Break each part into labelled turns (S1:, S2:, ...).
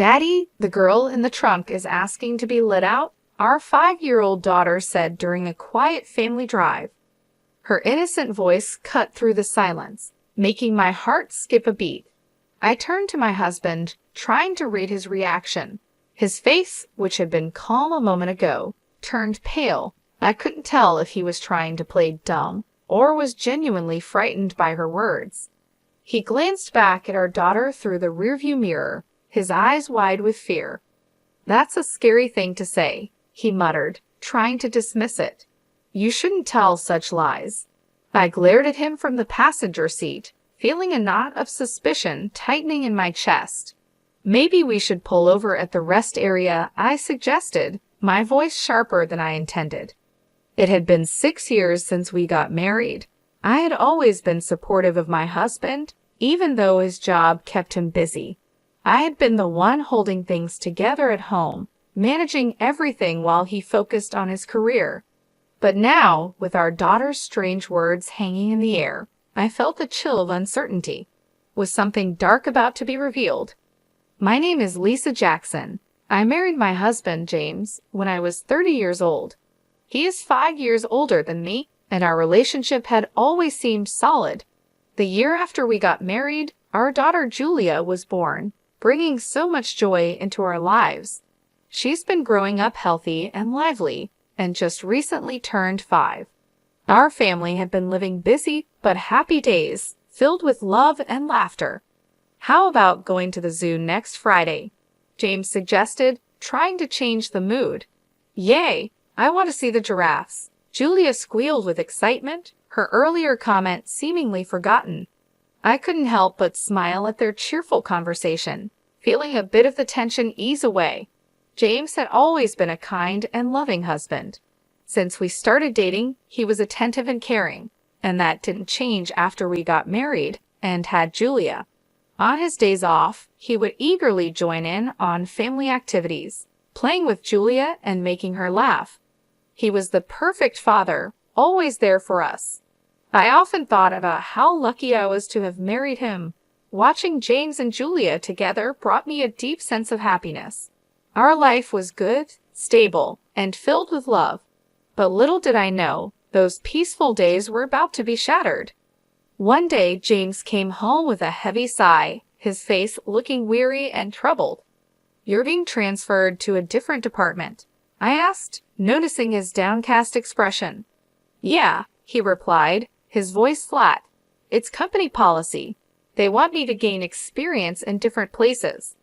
S1: "Daddy, the girl in the trunk is asking to be let out," our 5-year-old daughter said during a quiet family drive. Her innocent voice cut through the silence, making my heart skip a beat. I turned to my husband, trying to read his reaction. His face, which had been calm a moment ago, turned pale. I couldn't tell if he was trying to play dumb or was genuinely frightened by her words. He glanced back at our daughter through the rearview mirror, his eyes wide with fear. "That's a scary thing to say," he muttered, trying to dismiss it. "You shouldn't tell such lies." I glared at him from the passenger seat, feeling a knot of suspicion tightening in my chest. "Maybe we should pull over at the rest area," I suggested, my voice sharper than I intended. It had been 6 years since we got married. I had always been supportive of my husband, even though his job kept him busy. I had been the one holding things together at home, managing everything while he focused on his career. But now, with our daughter's strange words hanging in the air, I felt a chill of uncertainty. Was something dark about to be revealed? "My name is Lisa Jackson. I married my husband, James, when I was 30 years old. He is 5 years older than me, and our relationship had always seemed solid. The year after we got married, our daughter Julia was born, bringing so much joy into our lives. She's been growing up healthy and lively, and just recently turned 5. Our family had been living busy but happy days, filled with love and laughter. How about going to the zoo next Friday?" James suggested, trying to change the mood. "Yay! I want to see the giraffes." Julia squealed with excitement, her earlier comment seemingly forgotten. I couldn't help but smile at their cheerful conversation, feeling a bit of the tension ease away. James had always been a kind and loving husband. Since we started dating, he was attentive and caring, and that didn't change after we got married and had Julia. On his days off, he would eagerly join in on family activities, playing with Julia and making her laugh. He was the perfect father, always there for us. I often thought about how lucky I was to have married him. Watching James and Julia together brought me a deep sense of happiness. Our life was good, stable, and filled with love. But little did I know, those peaceful days were about to be shattered. One day, James came home with a heavy sigh, his face looking weary and troubled. "You're being transferred to a different department?" I asked, noticing his downcast expression. "Yeah," he replied, his voice flat. "It's company policy. They want me to gain experience in different places."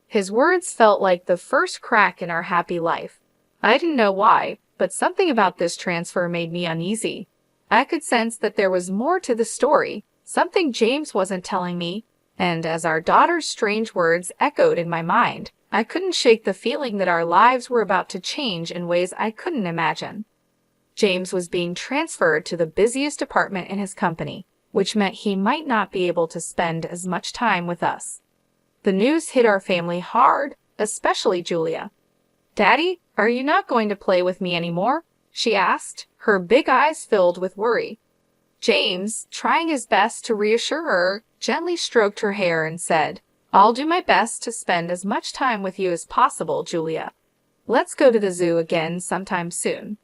S1: His words felt like the first crack in our happy life. I didn't know why, but something about this transfer made me uneasy. I could sense that there was more to the story, something James wasn't telling me, and as our daughter's strange words echoed in my mind, I couldn't shake the feeling that our lives were about to change in ways I couldn't imagine. James was being transferred to the busiest department in his company, which meant he might not be able to spend as much time with us. The news hit our family hard, especially Julia. "Daddy, are you not going to play with me anymore?" she asked, her big eyes filled with worry. James, trying his best to reassure her, gently stroked her hair and said, "I'll do my best to spend as much time with you as possible, Julia. Let's go to the zoo again sometime soon."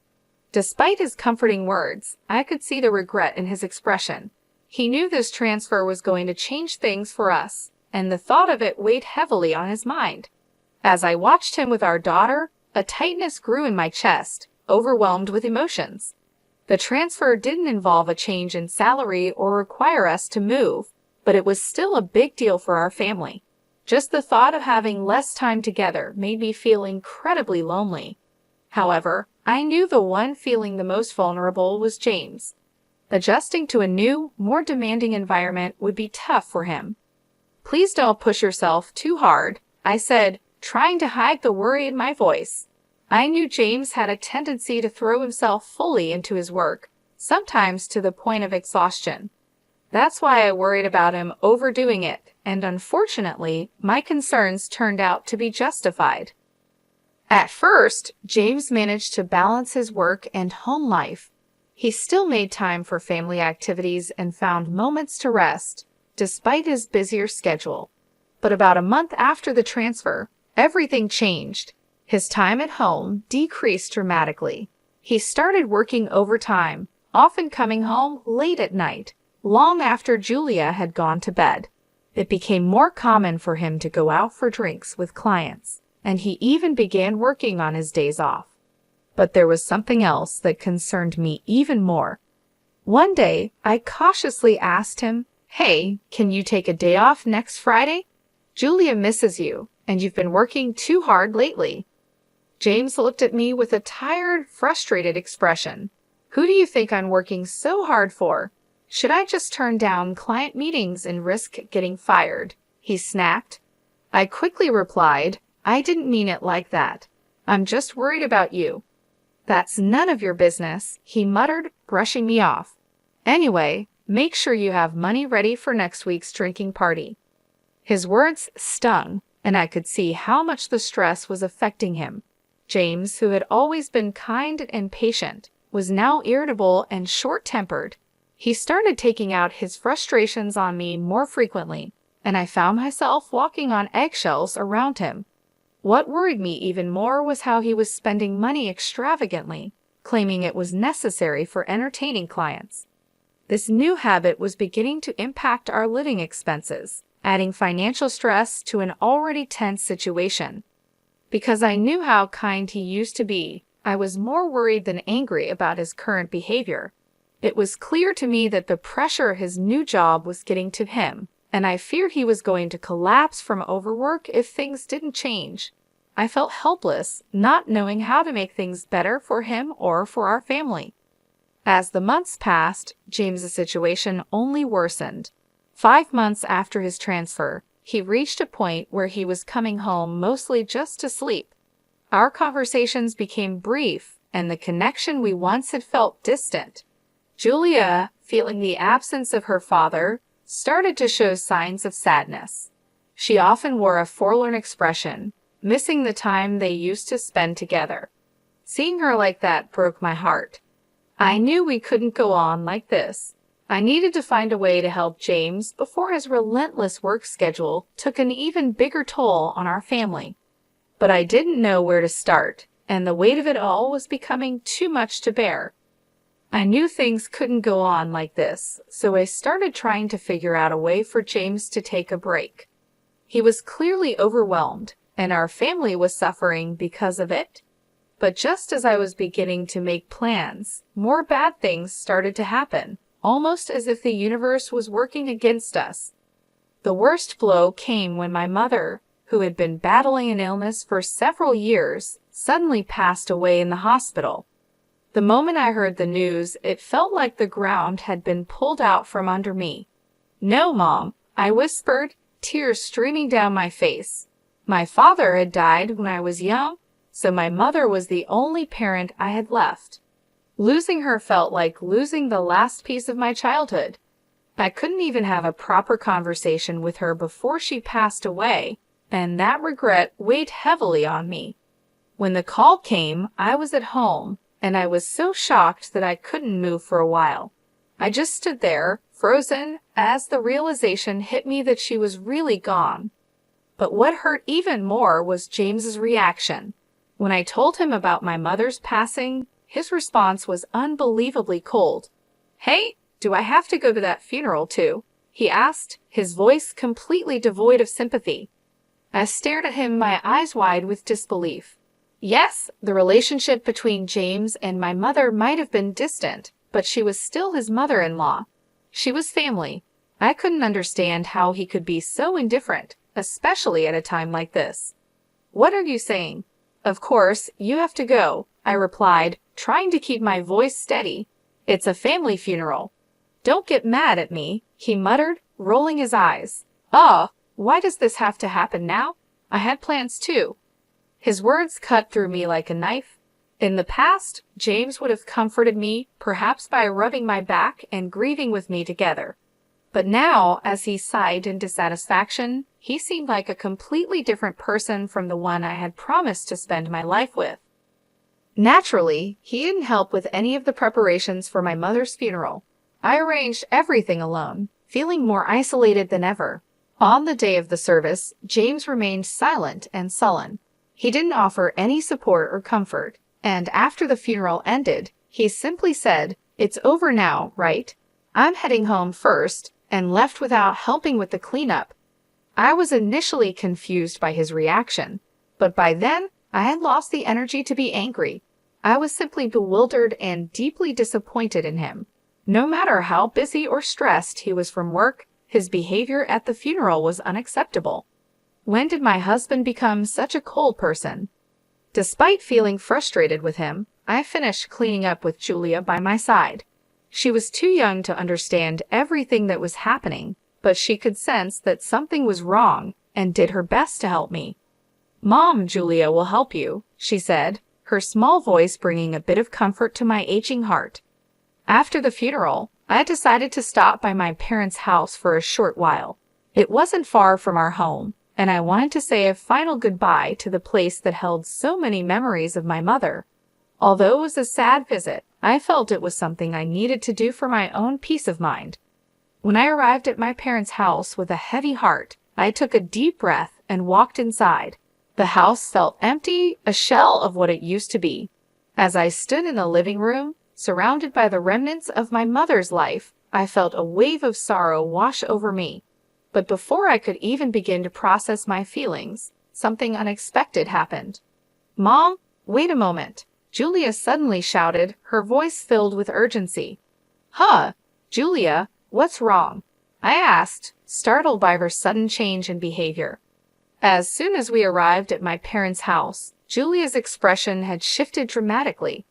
S1: Despite his comforting words, I could see the regret in his expression. He knew this transfer was going to change things for us, and the thought of it weighed heavily on his mind. As I watched him with our daughter, a tightness grew in my chest, overwhelmed with emotions. The transfer didn't involve a change in salary or require us to move, but it was still a big deal for our family. Just the thought of having less time together made me feel incredibly lonely. However, I knew the one feeling the most vulnerable was James. Adjusting to a new, more demanding environment would be tough for him. "Please don't push yourself too hard," I said, trying to hide the worry in my voice. I knew James had a tendency to throw himself fully into his work, sometimes to the point of exhaustion. That's why I worried about him overdoing it, and unfortunately, my concerns turned out to be justified. At first, James managed to balance his work and home life. He still made time for family activities and found moments to rest, despite his busier schedule. But about a month after the transfer, everything changed. His time at home decreased dramatically. He started working overtime, often coming home late at night, long after Julia had gone to bed. It became more common for him to go out for drinks with clients, and he even began working on his days off. But there was something else that concerned me even more. One day, I cautiously asked him, "Hey, can you take a day off next Friday? Julia misses you, and you've been working too hard lately." James looked at me with a tired, frustrated expression. "Who do you think I'm working so hard for? Should I just turn down client meetings and risk getting fired?" he snapped. I quickly replied, "I didn't mean it like that. I'm just worried about you." "That's none of your business," he muttered, brushing me off. "Anyway, make sure you have money ready for next week's drinking party." His words stung, and I could see how much the stress was affecting him. James, who had always been kind and patient, was now irritable and short-tempered. He started taking out his frustrations on me more frequently, and I found myself walking on eggshells around him. What worried me even more was how he was spending money extravagantly, claiming it was necessary for entertaining clients. This new habit was beginning to impact our living expenses, adding financial stress to an already tense situation. Because I knew how kind he used to be, I was more worried than angry about his current behavior. It was clear to me that the pressure his new job was getting to him, and I feared he was going to collapse from overwork if things didn't change. I felt helpless, not knowing how to make things better for him or for our family. As the months passed, James's situation only worsened. 5 months after his transfer, he reached a point where he was coming home mostly just to sleep. Our conversations became brief, and the connection we once had felt distant. Julia, feeling the absence of her father, started to show signs of sadness. She often wore a forlorn expression, missing the time they used to spend together. Seeing her like that broke my heart. I knew we couldn't go on like this. I needed to find a way to help James before his relentless work schedule took an even bigger toll on our family. But I didn't know where to start, and the weight of it all was becoming too much to bear. I knew things couldn't go on like this, so I started trying to figure out a way for James to take a break. He was clearly overwhelmed, and our family was suffering because of it. But just as I was beginning to make plans, more bad things started to happen, almost as if the universe was working against us. The worst blow came when my mother, who had been battling an illness for several years, suddenly passed away in the hospital. The moment I heard the news, it felt like the ground had been pulled out from under me. "No, Mom," I whispered, tears streaming down my face. My father had died when I was young, so my mother was the only parent I had left. Losing her felt like losing the last piece of my childhood. I couldn't even have a proper conversation with her before she passed away, and that regret weighed heavily on me. When the call came, I was at home, and I was so shocked that I couldn't move for a while. I just stood there, frozen, as the realization hit me that she was really gone. But what hurt even more was James's reaction. When I told him about my mother's passing, his response was unbelievably cold. "Hey, do I have to go to that funeral too?" he asked, his voice completely devoid of sympathy. I stared at him, my eyes wide with disbelief. Yes, the relationship between James and my mother might have been distant, but she was still his mother-in-law. She was family. I couldn't understand how he could be so indifferent, especially at a time like this. "What are you saying?" "Of course, you have to go," I replied, trying to keep my voice steady. "It's a family funeral." "Don't get mad at me," he muttered, rolling his eyes. Why does this have to happen now? I had plans too." His words cut through me like a knife. In the past, James would have comforted me, perhaps by rubbing my back and grieving with me together. But now, as he sighed in dissatisfaction, he seemed like a completely different person from the one I had promised to spend my life with. Naturally, he didn't help with any of the preparations for my mother's funeral. I arranged everything alone, feeling more isolated than ever. On the day of the service, James remained silent and sullen. He didn't offer any support or comfort, and after the funeral ended, he simply said, "It's over now, right? I'm heading home first," and left without helping with the cleanup. I was initially confused by his reaction, but by then, I had lost the energy to be angry. I was simply bewildered and deeply disappointed in him. No matter how busy or stressed he was from work, his behavior at the funeral was unacceptable. When did my husband become such a cold person? Despite feeling frustrated with him, I finished cleaning up with Julia by my side. She was too young to understand everything that was happening, but she could sense that something was wrong and did her best to help me. "Mom, Julia will help you," she said, her small voice bringing a bit of comfort to my aching heart. After the funeral, I decided to stop by my parents' house for a short while. It wasn't far from our home, and I wanted to say a final goodbye to the place that held so many memories of my mother. Although it was a sad visit, I felt it was something I needed to do for my own peace of mind. When I arrived at my parents' house with a heavy heart, I took a deep breath and walked inside. The house felt empty, a shell of what it used to be. As I stood in the living room, surrounded by the remnants of my mother's life, I felt a wave of sorrow wash over me. But before I could even begin to process my feelings, something unexpected happened. "Mom, wait a moment," Julia suddenly shouted, her voice filled with urgency. "Huh, Julia, what's wrong?" I asked, startled by her sudden change in behavior. As soon as we arrived at my parents' house, Julia's expression had shifted dramatically.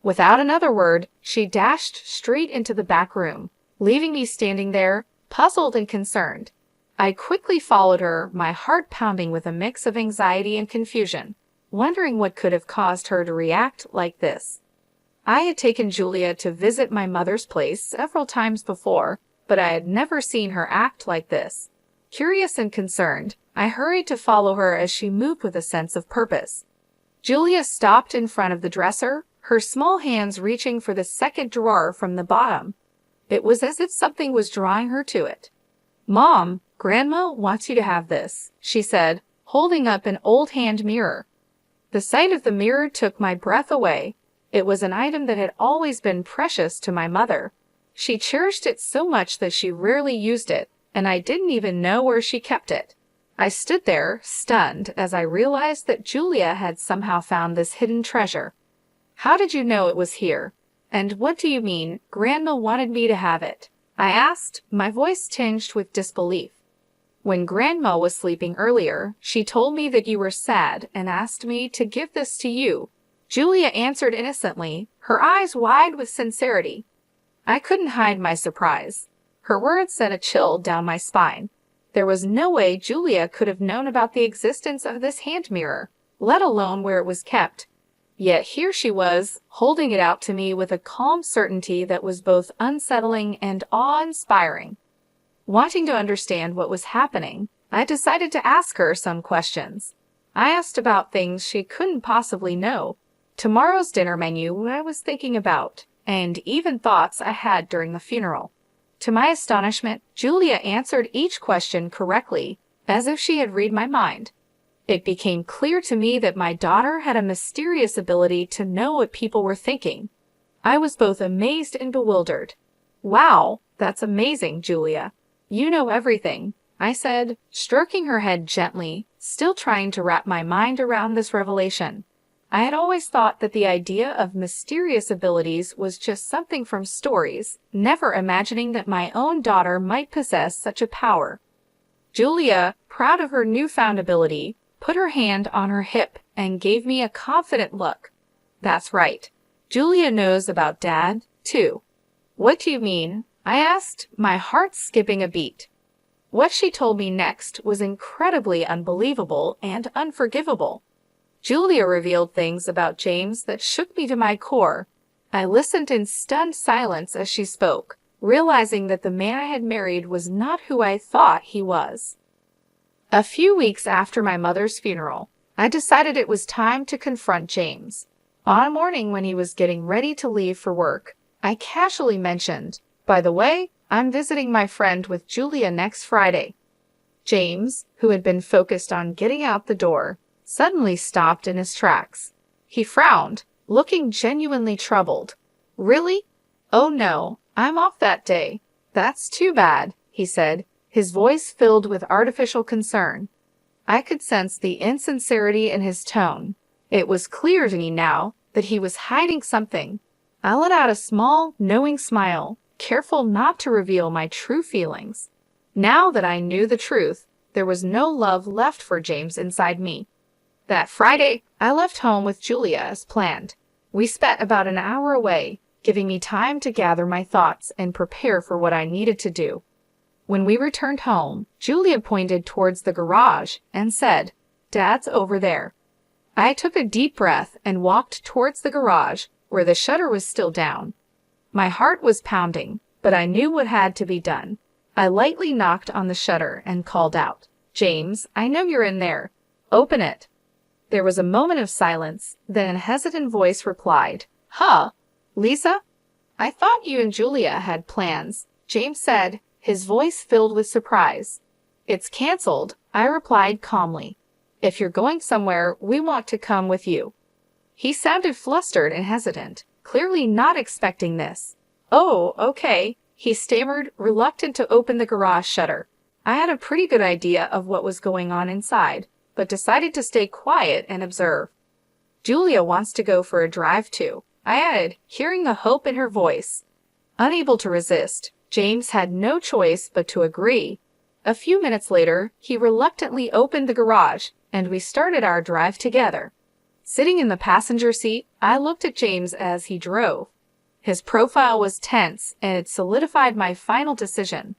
S1: Without another word, she dashed straight into the back room, leaving me standing there, puzzled and concerned. I quickly followed her, my heart pounding with a mix of anxiety and confusion, wondering what could have caused her to react like this. I had taken Julia to visit my mother's place several times before, but I had never seen her act like this. Curious and concerned, I hurried to follow her as she moved with a sense of purpose. Julia stopped in front of the dresser, her small hands reaching for the second drawer from the bottom. It was as if something was drawing her to it. "Mom, Grandma wants you to have this," she said, holding up an old hand mirror. The sight of the mirror took my breath away. It was an item that had always been precious to my mother. She cherished it so much that she rarely used it, and I didn't even know where she kept it. I stood there, stunned, as I realized that Julia had somehow found this hidden treasure. "How did you know it was here? And what do you mean, Grandma wanted me to have it?" I asked, my voice tinged with disbelief. "When Grandma was sleeping earlier, she told me that you were sad and asked me to give this to you," Julia answered innocently, her eyes wide with sincerity. I couldn't hide my surprise. Her words sent a chill down my spine. There was no way Julia could have known about the existence of this hand mirror, let alone where it was kept. Yet here she was, holding it out to me with a calm certainty that was both unsettling and awe-inspiring. Wanting to understand what was happening, I decided to ask her some questions. I asked about things she couldn't possibly know, tomorrow's dinner menu, what I was thinking about, and even thoughts I had during the funeral. To my astonishment, Julia answered each question correctly, as if she had read my mind. It became clear to me that my daughter had a mysterious ability to know what people were thinking. I was both amazed and bewildered. "Wow, that's amazing, Julia. You know everything," I said, stroking her head gently, still trying to wrap my mind around this revelation. I had always thought that the idea of mysterious abilities was just something from stories, never imagining that my own daughter might possess such a power. Julia, proud of her newfound ability, put her hand on her hip and gave me a confident look. "That's right. Julia knows about Dad, too." "What do you mean?" I asked, my heart skipping a beat. What she told me next was incredibly unbelievable and unforgivable. Julia revealed things about James that shook me to my core. I listened in stunned silence as she spoke, realizing that the man I had married was not who I thought he was. A few weeks after my mother's funeral, I decided it was time to confront James. On a morning when he was getting ready to leave for work, I casually mentioned, "By the way, I'm visiting my friend with Julia next Friday." James, who had been focused on getting out the door, suddenly stopped in his tracks. He frowned, looking genuinely troubled. Really? Oh no, I'm off that day. That's too bad, he said, his voice filled with artificial concern. I could sense the insincerity in his tone. It was clear to me now that he was hiding something. I let out a small, knowing smile, careful not to reveal my true feelings. Now that I knew the truth, there was no love left for James inside me. That Friday, I left home with Julia as planned. We spent about an hour away, giving me time to gather my thoughts and prepare for what I needed to do. When we returned home, Julia pointed towards the garage and said, "Dad's over there." I took a deep breath and walked towards the garage, where the shutter was still down. My heart was pounding, but I knew what had to be done. I lightly knocked on the shutter and called out, "James, I know you're in there. Open it." There was a moment of silence, then a hesitant voice replied, "Huh, Lisa? I thought you and Julia had plans," James said, his voice filled with surprise. "It's canceled," I replied calmly. "If you're going somewhere, we want to come with you." He sounded flustered and hesitant, clearly not expecting this. "Oh, okay," he stammered, reluctant to open the garage shutter. I had a pretty good idea of what was going on inside, but decided to stay quiet and observe. "Julia wants to go for a drive too," I added, hearing the hope in her voice. Unable to resist, James had no choice but to agree. A few minutes later, he reluctantly opened the garage, and we started our drive together. Sitting in the passenger seat, I looked at James as he drove. His profile was tense, and it solidified my final decision.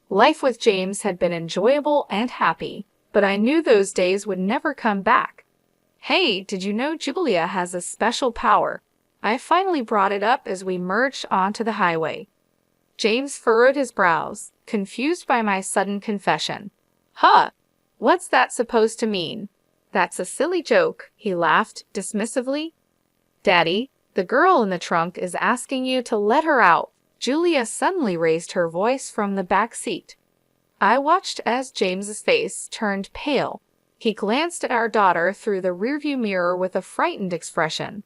S1: Life with James had been enjoyable and happy, but I knew those days would never come back. "Hey, did you know Julia has a special power?" I finally brought it up as we merged onto the highway. James furrowed his brows, confused by my sudden confession. "Huh, what's that supposed to mean?" "That's a silly joke," he laughed dismissively. "Daddy, the girl in the trunk is asking you to let her out." Julia suddenly raised her voice from the back seat. I watched as James's face turned pale. He glanced at our daughter through the rearview mirror with a frightened expression.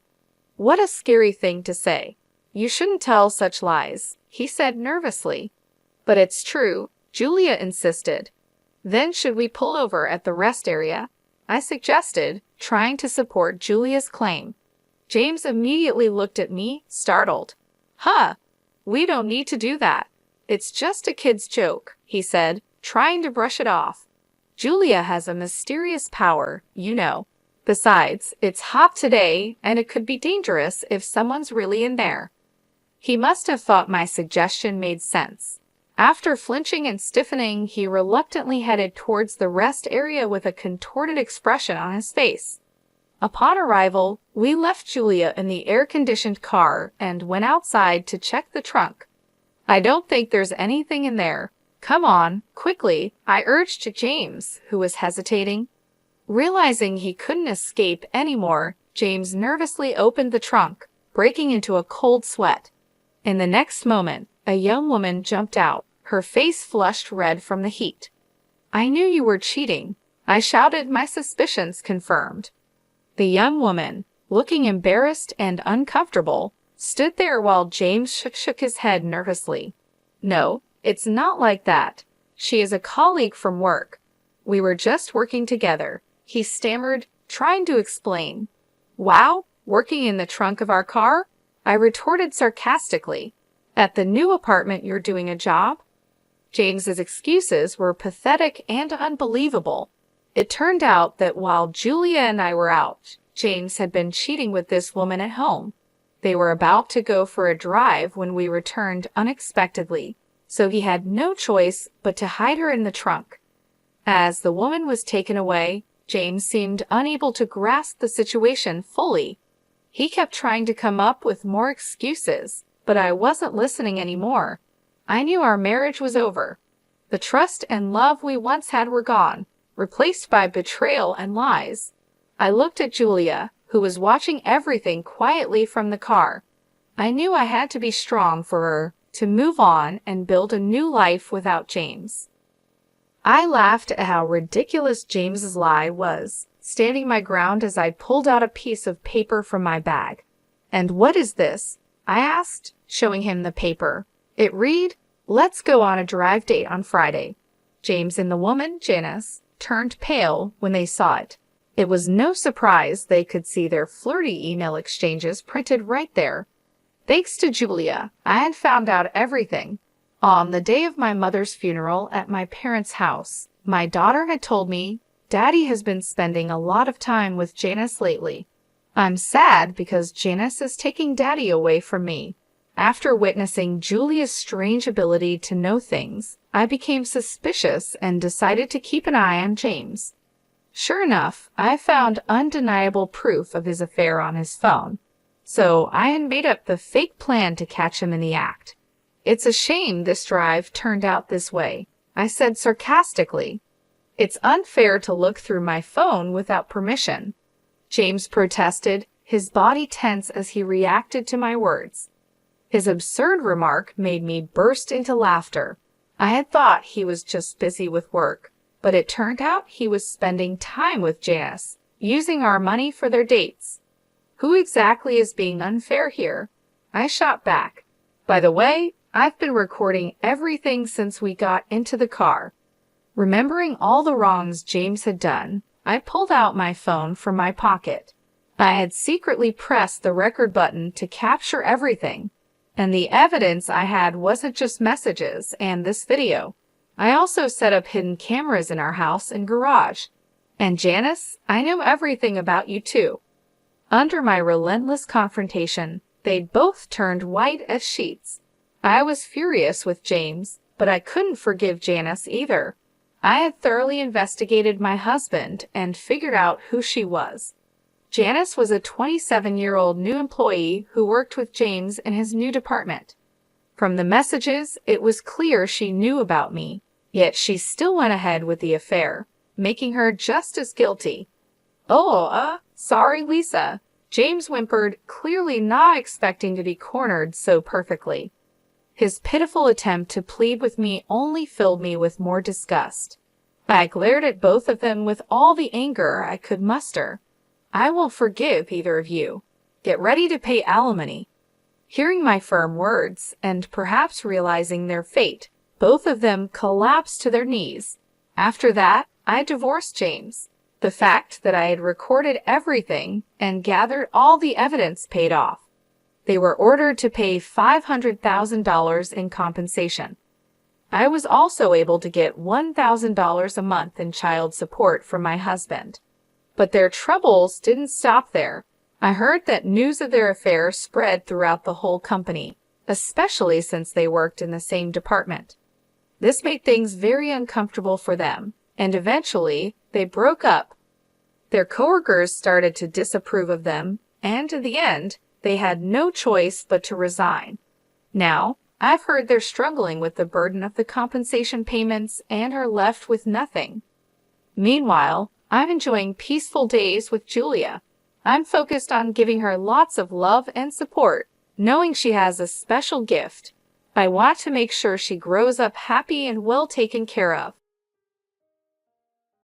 S1: "What a scary thing to say. You shouldn't tell such lies," he said nervously. "But it's true," Julia insisted. "Then should we pull over at the rest area?" I suggested, trying to support Julia's claim. James immediately looked at me, startled. "Huh, we don't need to do that. It's just a kid's joke," he said, trying to brush it off. "Julia has a mysterious power, you know. Besides, it's hot today, and it could be dangerous if someone's really in there." He must have thought my suggestion made sense. After flinching and stiffening, he reluctantly headed towards the rest area with a contorted expression on his face. Upon arrival, we left Julia in the air-conditioned car and went outside to check the trunk. "I don't think there's anything in there. Come on, quickly," I urged to James, who was hesitating. Realizing he couldn't escape anymore, James nervously opened the trunk, breaking into a cold sweat. In the next moment, a young woman jumped out, her face flushed red from the heat. "I knew you were cheating," I shouted, my suspicions confirmed. The young woman, looking embarrassed and uncomfortable, stood there while James shook his head nervously. "No, it's not like that. She is a colleague from work. We were just working together," he stammered, trying to explain. "Wow, working in the trunk of our car?" I retorted sarcastically. "At the new apartment you're doing a job?" James's excuses were pathetic and unbelievable. It turned out that while Julia and I were out, James had been cheating with this woman at home. They were about to go for a drive when we returned unexpectedly, so he had no choice but to hide her in the trunk. As the woman was taken away, James seemed unable to grasp the situation fully. He kept trying to come up with more excuses, but I wasn't listening anymore. I knew our marriage was over. The trust and love we once had were gone, replaced by betrayal and lies. I looked at Julia, who was watching everything quietly from the car. I knew I had to be strong for her, to move on and build a new life without James. I laughed at how ridiculous James's lie was, standing my ground as I pulled out a piece of paper from my bag. "And what is this?" I asked, showing him the paper. It read, "Let's go on a drive date on Friday." James and the woman, Janice, turned pale when they saw it. It was no surprise they could see their flirty email exchanges printed right there. Thanks to Julia, I had found out everything. On the day of my mother's funeral at my parents' house, my daughter had told me, "Daddy has been spending a lot of time with Janice lately. I'm sad because Janice is taking Daddy away from me." After witnessing Julia's strange ability to know things, I became suspicious and decided to keep an eye on James. Sure enough, I found undeniable proof of his affair on his phone, so I had made up the fake plan to catch him in the act. "It's a shame this drive turned out this way," I said sarcastically. "It's unfair to look through my phone without permission." James protested, his body tense as he reacted to my words. His absurd remark made me burst into laughter. I had thought he was just busy with work, but it turned out he was spending time with Janice, using our money for their dates. "Who exactly is being unfair here?" I shot back. "By the way, I've been recording everything since we got into the car." Remembering all the wrongs James had done, I pulled out my phone from my pocket. I had secretly pressed the record button to capture everything, and the evidence I had wasn't just messages and this video. I also set up hidden cameras in our house and garage. "And Janice, I know everything about you too." Under my relentless confrontation, they both turned white as sheets. I was furious with James, but I couldn't forgive Janice either. I had thoroughly investigated my husband and figured out who she was. Janice was a 27-year-old new employee who worked with James in his new department. From the messages, it was clear she knew about me, yet she still went ahead with the affair, making her just as guilty. Sorry, Lisa," James whimpered, clearly not expecting to be cornered so perfectly. His pitiful attempt to plead with me only filled me with more disgust. I glared at both of them with all the anger I could muster. "I won't forgive either of you. Get ready to pay alimony." Hearing my firm words, and perhaps realizing their fate, both of them collapsed to their knees. After that, I divorced James. The fact that I had recorded everything and gathered all the evidence paid off. They were ordered to pay $500,000 in compensation. I was also able to get $1,000 a month in child support from my husband. But their troubles didn't stop there. I heard that news of their affair spread throughout the whole company, especially since they worked in the same department. This made things very uncomfortable for them, and eventually they broke up. Their coworkers started to disapprove of them, and in the end, they had no choice but to resign. Now, I've heard they're struggling with the burden of the compensation payments and are left with nothing. Meanwhile, I'm enjoying peaceful days with Julia. I'm focused on giving her lots of love and support, knowing she has a special gift. I want to make sure she grows up happy and well taken care of.